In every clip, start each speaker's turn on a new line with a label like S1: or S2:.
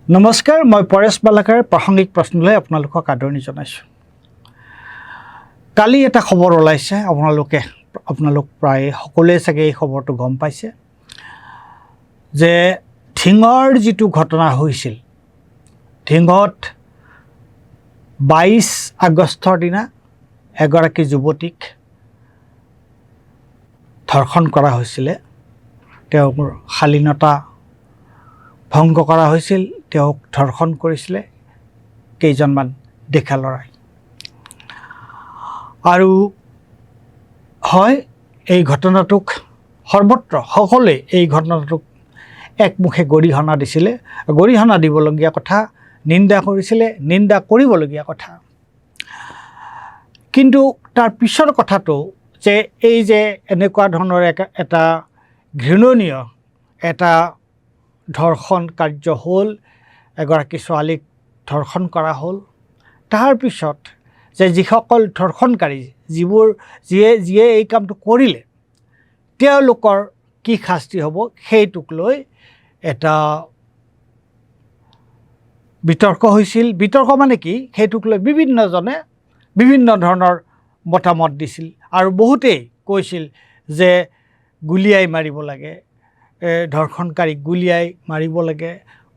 S1: নমস্কাৰ, মই পৰেশ বালাকাৰ প্ৰাসংগিক প্ৰশ্নলৈ আপোনালোকক আদৰণি জনাইছোঁ। কালি এটা খবৰ ওলাইছে, আপোনালোক প্ৰায় সকলোৱে চাগে এই খবৰটো গম পাইছে যে ধিঙৰ যিটো ঘটনা হৈছিল, ধিঙত 22 আগষ্টৰ দিনা এগৰাকী যুৱতীক ধৰ্ষণ কৰা হৈছিলে। তেওঁৰ শালীনতা ভংগ কৰা হৈছিল, তেওঁক ধৰ্ষণ কৰিছিলে কেইজনমান ডেকা ল'ৰাই। আৰু হয়, এই ঘটনাটোক সৰ্বত্ৰ সকলোৱে এই ঘটনাটোক একমুখে গৰিহণা দিছিলে, গৰিহণা দিবলগীয়া কথা, নিন্দা কৰিছিলে, নিন্দা কৰিবলগীয়া কথা। কিন্তু তাৰ পিছৰ কথাটো যে এই যে এনেকুৱা ধৰণৰ এটা ঘৃণনীয় এটা ধৰ্ষণ কাৰ্য হ'ল, এগৰাকী ছোৱালীক ধৰ্ষণ কৰা হ'ল, তাৰ পিছত যে যিসকল ধৰ্ষণকাৰী যিয়ে এই কামটো কৰিলে তেওঁলোকৰ কি শাস্তি হ'ব সেইটোক লৈ এটা বিতৰ্ক হৈছিল। বিতৰ্ক মানে কি, সেইটোক লৈ বিভিন্নজনে বিভিন্ন ধৰণৰ মতামত দিছিল আৰু বহুতেই কৈছিল যে গুলিয়াই মাৰিব লাগে, ধৰ্ষণকাৰীক গুলিয়াই মাৰিব লাগে,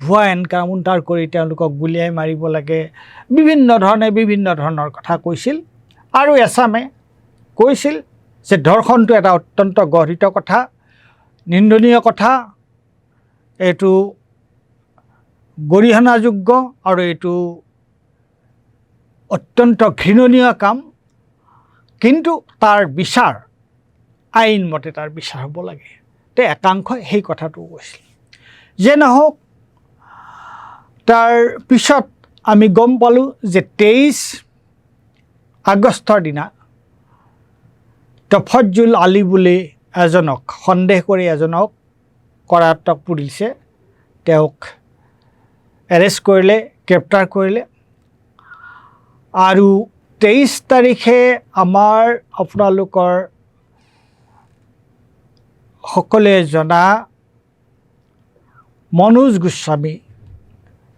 S1: ভুৱা এনকাউণ্টাৰ কৰি তেওঁলোকক গুলিয়াই মাৰিব লাগে, বিভিন্ন ধৰণৰ কথা কৈছিল। আৰু এচামে কৈছিল যে ধৰ্ষণটো এটা অত্যন্ত গৰ্হিত কথা, নিন্দনীয় কথা, এইটো গৰিহণাযোগ্য আৰু এইটো অত্যন্ত ঘৃণনীয় কাম, কিন্তু তাৰ বিচাৰ আইনমতে তাৰ বিচাৰ হ'ব লাগে। তে একাংশই সেই কথাটো কৈছিল। যে নহওক, তাৰ পিছত আমি গম পালোঁ যে 23 আগষ্টৰ দিনা তফজ্জুল আলী বুলি এজনক সন্দেহ কৰি এজনক কৰায়ত্ব পুলিচে তেওঁক এৰেষ্ট কৰিলে, গ্ৰেপ্তাৰ কৰিলে। আৰু 23 তাৰিখে আপোনালোকৰ সকলোৱে জনা মনোজ গোস্বামী,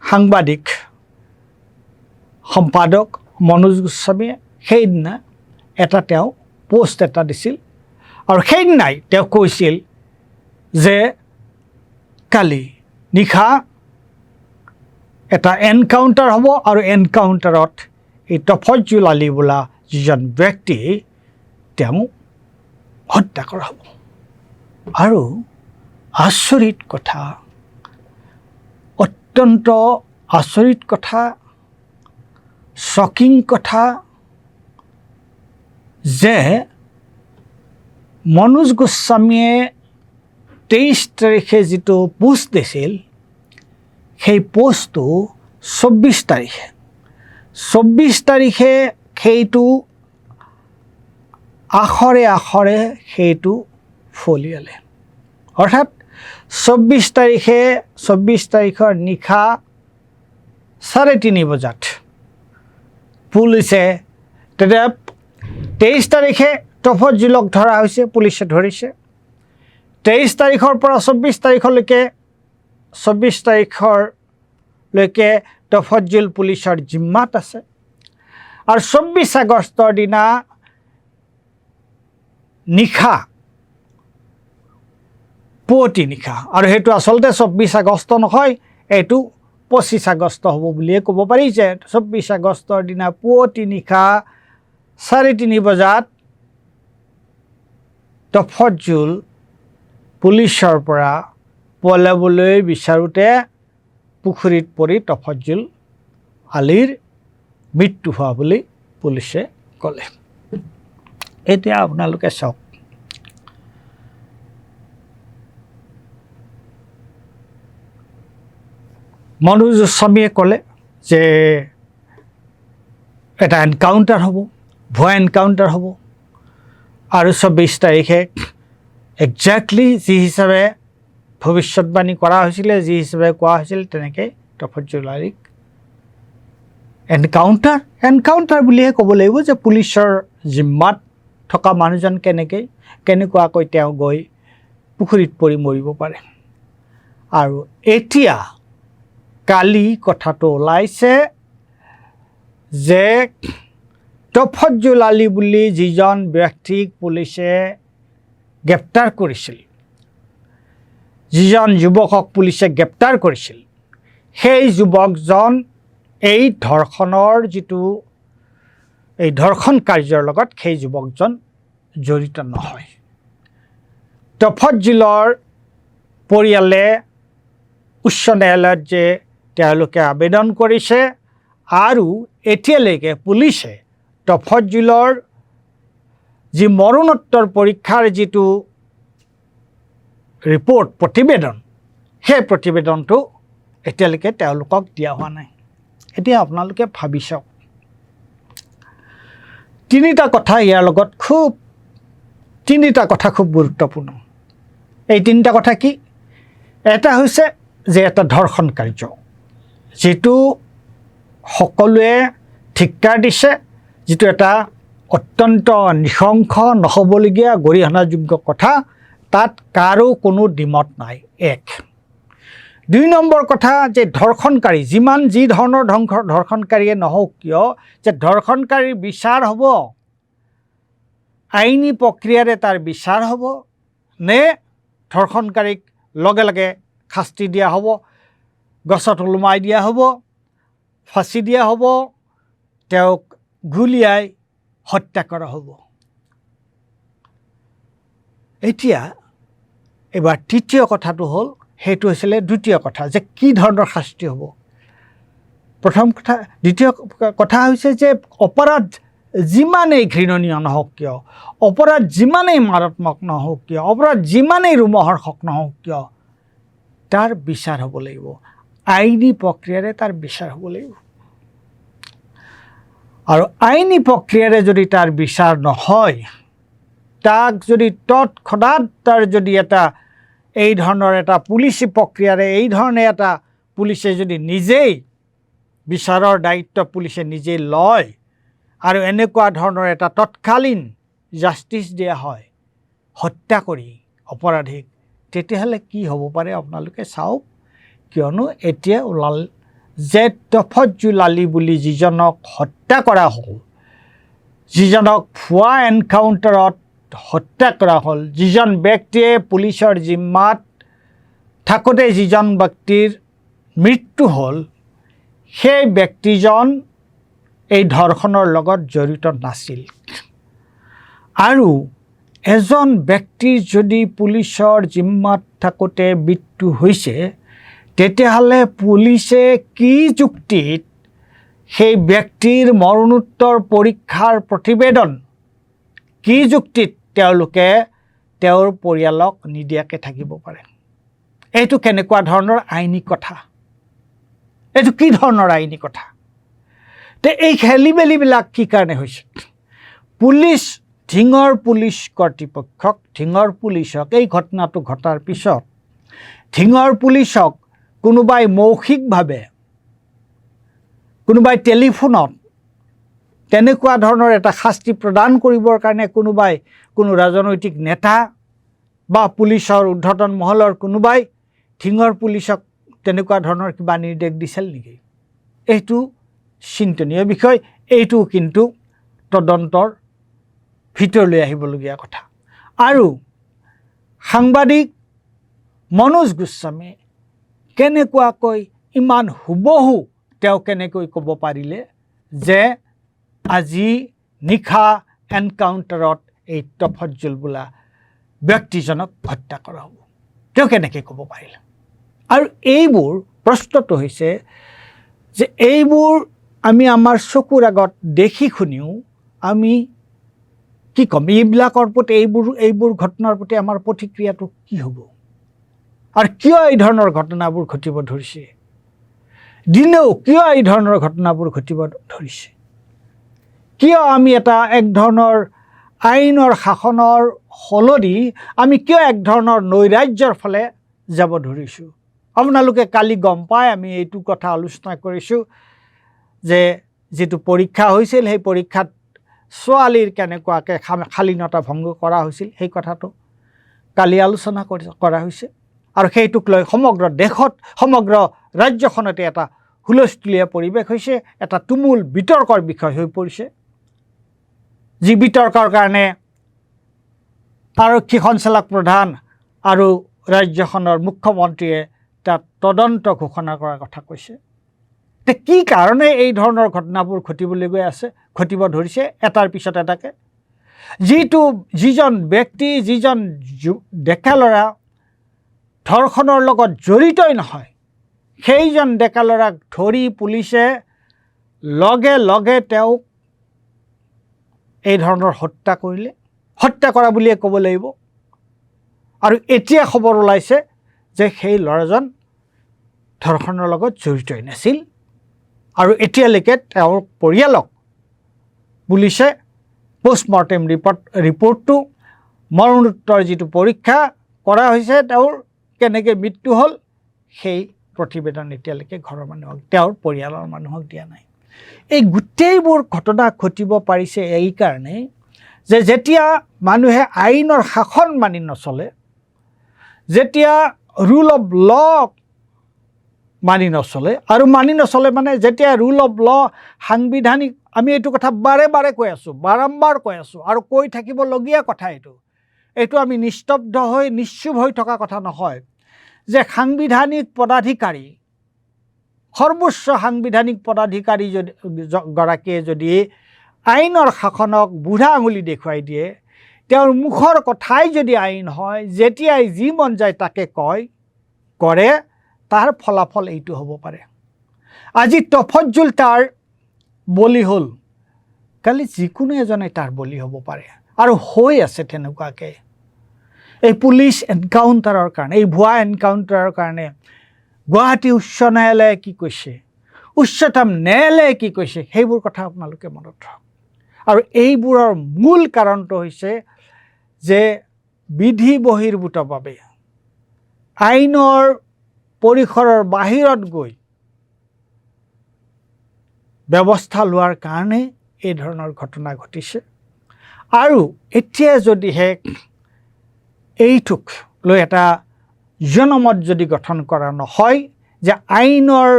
S1: সাংবাদিক সম্পাদক মনোজ গোস্বামীয়ে সেইদিনা তেওঁ পোষ্ট এটা দিছিল আৰু সেইদিনাই তেওঁ কৈছিল যে কালি নিশা এটা এনকাউণ্টাৰ হ'ব আৰু এনকাউণ্টাৰত এই তফজ্জুল আলী বোলা যিজন ব্যক্তি তেওঁ হত্যা কৰা হ'ব। আৰু আচৰিত কথা, অত্যন্ত আচৰিত কথা, শ্বকিং কথা যে মনোজ গোস্বামীয়ে 23 তাৰিখে যিটো পোষ্ট দিছিল, সেই পোষ্টটো 24 তাৰিখে সেইটো আখৰে সেইটো ফলিয়ালে। অৰ্থাৎ 24 তাৰিখৰ নিশা 3:30 বজাত পুলিচে, তেতিয়া 23 তাৰিখে তফজ্জুলক ধৰা হৈছে, পুলিচে ধৰিছে। 23 তাৰিখৰ পৰা 24 তাৰিখলৈকে তফজ্জুল পুলিচৰ জিম্মাত আছে। আৰু 24 আগষ্টৰ দিনা নিশা, পুৱতি নিশা, আৰু সেইটো আচলতে 24 আগষ্ট নহয়, এইটো 25 আগষ্ট হ'ব বুলিয়ে ক'ব পাৰি। যে 24 আগষ্টৰ দিনা পুৱতি নিশা 3:30 বজাত তফজ্জুল পুলিচৰ পৰা পলাবলৈ বিচাৰোঁতে পুখুৰীত পৰি তফজ্জুল আলীৰ মৃত্যু হোৱা বুলি পুলিচে ক'লে। এতিয়া আপোনালোকে চাওক, মনোজ গোস্বামীয়ে ক'লে যে এটা এনকাউণ্টাৰ হ'ব, ভুৱা এনকাউণ্টাৰ হ'ব। আৰু 24 তাৰিখে একজেক্টলি যি হিচাপে ভৱিষ্যতবাণী কৰা হৈছিলে, যি হিচাপে কোৱা হৈছিল, তেনেকৈ তফজ্জুল আলীক এনকাউণ্টাৰ বুলিহে ক'ব লাগিব। যে পুলিচৰ জিম্মাত থকা মানুহজন কেনেকুৱাকৈ তেওঁ গৈ পুখুৰীত পৰি মৰিব পাৰে। আৰু এতিয়া কালি কথাটো ওলাইছে যে তফজ্জুল আলী বুলি যিজন ব্যক্তিক পুলিচে গ্ৰেপ্তাৰ কৰিছিল, যিজন যুৱকক পুলিচে গ্ৰেপ্তাৰ কৰিছিল, সেই যুৱকজন এই ধৰ্ষণ কাৰ্যৰ লগত সেই যুৱকজন জড়িত নহয়। তফজ্জুলৰ পৰিয়ালে উচ্চ ন্যায়ালয়ত যে তেওঁলোকে আবেদন কৰিছে আৰু এতিয়ালৈকে পুলিচে তফজ্জুলৰ যি মৰণোত্তৰ পৰীক্ষাৰ যিটো ৰিপৰ্ট প্ৰতিবেদন, সেই প্ৰতিবেদনটো এতিয়ালৈকে তেওঁলোকক দিয়া হোৱা নাই। এতিয়া আপোনালোকে ভাবি চাওক, তিনিটা কথা খুব গুৰুত্বপূৰ্ণ। এই তিনিটা কথা কি? এটা হৈছে যে এটা ধৰ্ষণ কাৰ্য, যিটো সকলোৱে ধিক্কাৰ দিছে, যিটো এটা অত্যন্ত নৃশংস, নহ'বলগীয়া, গৰিহণাযোগ্য কথা, তাত কাৰো কোনো দ্বিমত নাই। এক। ২ নম্বৰ কথা যে ধৰ্ষণকাৰী যি ধৰণৰ ধৰ্ষণকাৰীয়ে নহওক কিয়, যে ধৰ্ষণকাৰীৰ বিচাৰ হ'ব, আইনী প্ৰক্ৰিয়াৰে তাৰ বিচাৰ হ'ব নে ধৰ্ষণকাৰীক লগে লগে শাস্তি দিয়া হ'ব, গছত ওলোমাই দিয়া হ'ব, ফাঁচি দিয়া হ'ব, তেওঁক গুলীয়াই হত্যা কৰা হ'ব। এতিয়া এবাৰ তৃতীয় কথাটো হ'ল, সেইটো হৈছিলে দ্বিতীয় কথা, যে কি ধৰণৰ শাস্তি হ'ব। প্ৰথম কথা। দ্বিতীয় কথা হৈছে যে অপৰাধ যিমানেই ঘৃণনীয় নহওক কিয়, অপৰাধ যিমানেই মাৰাত্মক নহওক কিয়, অপৰাধ যিমানেই ৰোমহৰ্ষক নহওক কিয়, তাৰ বিচাৰ হ'ব লাগিব, আইনী প্ৰক্ৰিয়াৰে তাৰ বিচাৰ হ'ব লাগিব। আৰু আইনী প্ৰক্ৰিয়াৰে যদি তাৰ বিচাৰ নহয়, তাক যদি তৎক্ষণাৎ তাৰ যদি এই ধৰণৰ এটা পুলিচী প্ৰক্ৰিয়াৰে এই ধৰণে এটা পুলিচে যদি নিজেই বিচাৰৰ দায়িত্ব পুলিচে নিজেই লয় আৰু এনেকুৱা ধৰণৰ এটা তৎকালীন জাষ্টিচ দিয়া হয় হত্যা কৰি অপৰাধীক, তেতিয়াহ'লে কি হ'ব পাৰে আপোনালোকে চাওক। কিয়নো এতিয়া ওলাল যে তফজ্জুল আলী বুলি যিজনক হত্যা কৰা হ'ল, যিজনক ভুৱা এনকাউণ্টাৰত হত্যা কৰা হ'ল, যিজন ব্যক্তিয়ে পুলিচৰ জিম্মাত থাকোঁতে যিজন ব্যক্তিৰ মৃত্যু হ'ল, সেই ব্যক্তিজন এই ধৰ্ষণৰ লগত জড়িত নাছিল। আৰু এজন ব্যক্তিৰ যদি পুলিচৰ জিম্মাত থাকোঁতে মৃত্যু হৈছে, তেতিয়াহ'লে পুলিচে কি যুক্তিত সেই ব্যক্তিৰ মৰণোত্তৰ পৰীক্ষাৰ প্ৰতিবেদন, কি যুক্তিত তেওঁলোকে তেওঁৰ পৰিয়ালক নিদিয়াকৈ থাকিব পাৰে? এইটো কেনেকুৱা ধৰণৰ আইনী কথা? এইটো কি ধৰণৰ আইনী কথা? তে এই খেলিমেলিবিলাক কি কাৰণে হৈছে? ঢিঙৰ পুলিচ কৰ্তৃপক্ষক, ঢিঙৰ পুলিচক এই ঘটনাটো ঘটাৰ পিছত ঢিঙৰ পুলিচক কোনোবাই মৌখিকভাৱে, কোনোবাই টেলিফোনত তেনেকুৱা ধৰণৰ এটা শাস্তি প্ৰদান কৰিবৰ কাৰণে কোনো ৰাজনৈতিক নেতা বা পুলিচৰ ঊৰ্ধ্বতন মহলৰ কোনোবাই ঢিঙৰ পুলিচক তেনেকুৱা ধৰণৰ কিবা নিৰ্দেশ দিছিল নেকি? এইটো চিন্তনীয় বিষয়। এইটো কিন্তু তদন্তৰ ভিতৰলৈ আহিবলগীয়া কথা। আৰু সাংবাদিক মনোজ গোস্বামী কেনেকুৱাকৈ ইমান হুবহু তেওঁ কেনেকৈ ক'ব পাৰিলে যে আজি নিশা এনকাউণ্টাৰত এই তফজ্জুল বোলা ব্যক্তিজনক হত্যা কৰা হ'ব? তেওঁ কেনেকৈ ক'ব পাৰিলে? আৰু এইবোৰ প্ৰশ্নটো হৈছে যে এইবোৰ আমি আমাৰ চকুৰ আগত দেখি শুনিও আমি কি ক'ম? এইবিলাকৰ প্ৰতি এইবোৰ ঘটনাৰ প্ৰতি আমাৰ প্ৰতিক্ৰিয়াটো কি হ'ব? আৰু কিয় এই ধৰণৰ ঘটনাবোৰ ঘটিব ধৰিছে? দিনেও কিয় এই ধৰণৰ ঘটনাবোৰ ঘটিব ধৰিছে? কিয় আমি এক ধৰণৰ আইনৰ শাসনৰ সলনি আমি কিয় এক ধৰণৰ নৈৰাজ্যৰ ফালে যাব ধৰিছোঁ? আপোনালোকে কালি গম পায় আমি এইটো কথা আলোচনা কৰিছোঁ যে যিটো পৰীক্ষা হৈছিল, সেই পৰীক্ষাত ছোৱালীৰ কেনেকুৱাকৈ শালীনতা ভংগ কৰা হৈছিল, সেই কথাটো কালি আলোচনা কৰা হৈছে। আৰু সেইটোক লৈ সমগ্ৰ দেশত সমগ্ৰ ৰাজ্যখনতে এটা হুলস্থুলীয়া পৰিৱেশ হৈছে, এটা তুমুল বিতৰ্কৰ বিষয় হৈ পৰিছে, যি বিতৰ্কৰ কাৰণে আৰক্ষী সঞ্চালক প্ৰধান আৰু ৰাজ্যখনৰ মুখ্যমন্ত্ৰীয়ে তাত তদন্ত ঘোষণা কৰাৰ কথা কৈছে। কি কাৰণে এই ধৰণৰ ঘটনাবোৰ ঘটিবলৈ গৈ আছে, ঘটিব ধৰিছে এটাৰ পিছত এটাকে? যিজন ব্যক্তি, যিজন ডেকা ল'ৰা ধৰ্ষণৰ লগত জড়িতই নহয়, সেইজন ডেকা ল'ৰাক ধৰি পুলিচে লগে লগে তেওঁক এই ধৰণৰ হত্যা কৰিলে, হত্যা কৰা বুলিয়ে ক'ব লাগিব। আৰু এতিয়া খবৰ ওলাইছে যে সেই ল'ৰাজন ধৰ্ষণৰ লগত জড়িতই নাছিল, আৰু এতিয়ালৈকে তেওঁৰ পৰিয়ালক পুলিচে পোষ্টমৰ্টেম ৰিপৰ্টটো, মৰণোত্তৰ যিটো পৰীক্ষা কৰা হৈছে তেওঁৰ কেনেকৈ মৃত্যু হ'ল, সেই প্ৰতিবেদন এতিয়ালৈকে ঘৰৰ মানুহক, তেওঁৰ পৰিয়ালৰ মানুহক দিয়া নাই। এই গোটেইবোৰ ঘটনা ঘটিব পাৰিছে এই কাৰণে যে যেতিয়া মানুহে আইনৰ শাসন মানি নচলে, যেতিয়া ৰুল অফ ল মানি নচলে, আৰু মানি নচলে মানে যেতিয়া ৰুল অফ ল সাংবিধানিক, আমি এইটো কথা বাৰে বাৰে কৈ আছোঁ, বাৰম্বাৰ কৈ আছোঁ, আৰু কৈ থাকিবলগীয়া কথা এইটো আমি নিস্তব্ধ হৈ নিশ্চুপ হৈ থকা কথা নহয়, যে সাংবিধানিক পদাধিকাৰী, সৰ্বোচ্চ সাংবিধানিক পদাধিকাৰী গৰাকীয়ে যদি আইনৰ শাসনক বুঢ়া আঙুলি দেখুৱাই দিয়ে, তেওঁৰ মুখৰ কথাই যদি আইন হয়, যেতিয়াই যি মন যায় তাকে কৰে, তাৰ ফলাফল এইটো হ'ব পাৰে। আজি তফজ্জুল তাৰ বলি হ'ল, কালি যিকোনো এজনে তাৰ বলি হ'ব পাৰে, আৰু হৈ আছে তেনেকুৱাকৈ। এই পুলিচ এনকাউণ্টাৰৰ কাৰণে, এই ভুৱা এনকাউণ্টাৰৰ কাৰণে গুৱাহাটী উচ্চ ন্যায়ালয়ে কি কৈছে, উচ্চতম ন্যায়ালয়ে কি কৈছে, সেইবোৰ কথা আপোনালোকে মনত ৰাখক। আৰু এইবোৰৰ মূল কাৰণটো হৈছে যে বিধি বহিৰ্ভূতভাৱে আইনৰ পৰিসৰৰ বাহিৰত গৈ ব্যৱস্থা লোৱাৰ কাৰণে এই ধৰণৰ ঘটনা ঘটিছে। আৰু এতিয়া যদিহে এইটোক লৈ এটা জনমত যদি গঠন কৰা নহয়, যে আইনৰ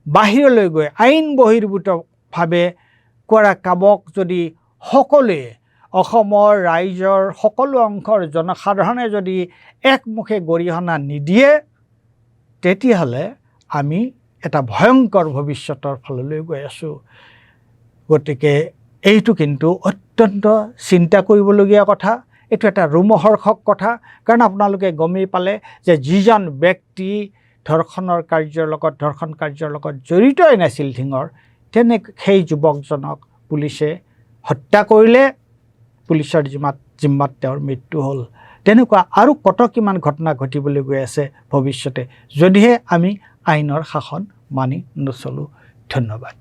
S1: বাহিৰলৈ গৈ আইন বহিৰ্ভূতভাৱে কৰা কামক যদি সকলোৱে, অসমৰ ৰাইজৰ সকলো অংশৰ জনসাধাৰণে যদি একমুখে গৰিহণা নিদিয়ে, তেতিয়াহ'লে আমি এটা ভয়ংকৰ ভৱিষ্যতৰ ফাললৈ গৈ আছোঁ। গতিকে এইটো কিন্তু অত্যন্ত চিন্তা কৰিবলগীয়া কথা, এইটো এটা ৰোমহৰ্ষক কথা। কাৰণ আপোনালোকে গমেই পালে যে যিজন ব্যক্তি ধৰ্ষণ কাৰ্যৰ লগত জড়িতই নাছিল ধিঙৰ, সেই যুৱকজনক পুলিচে হত্যা কৰিলে, পুলিচৰ জিম্মাত তেওঁৰ মৃত্যু হ'ল। তেনেকুৱা আৰু কিমান ঘটনা ঘটিবলৈ গৈ আছে ভৱিষ্যতে, যদিহে আমি আইনৰ শাসন মানি নচলোঁ। ধন্যবাদ।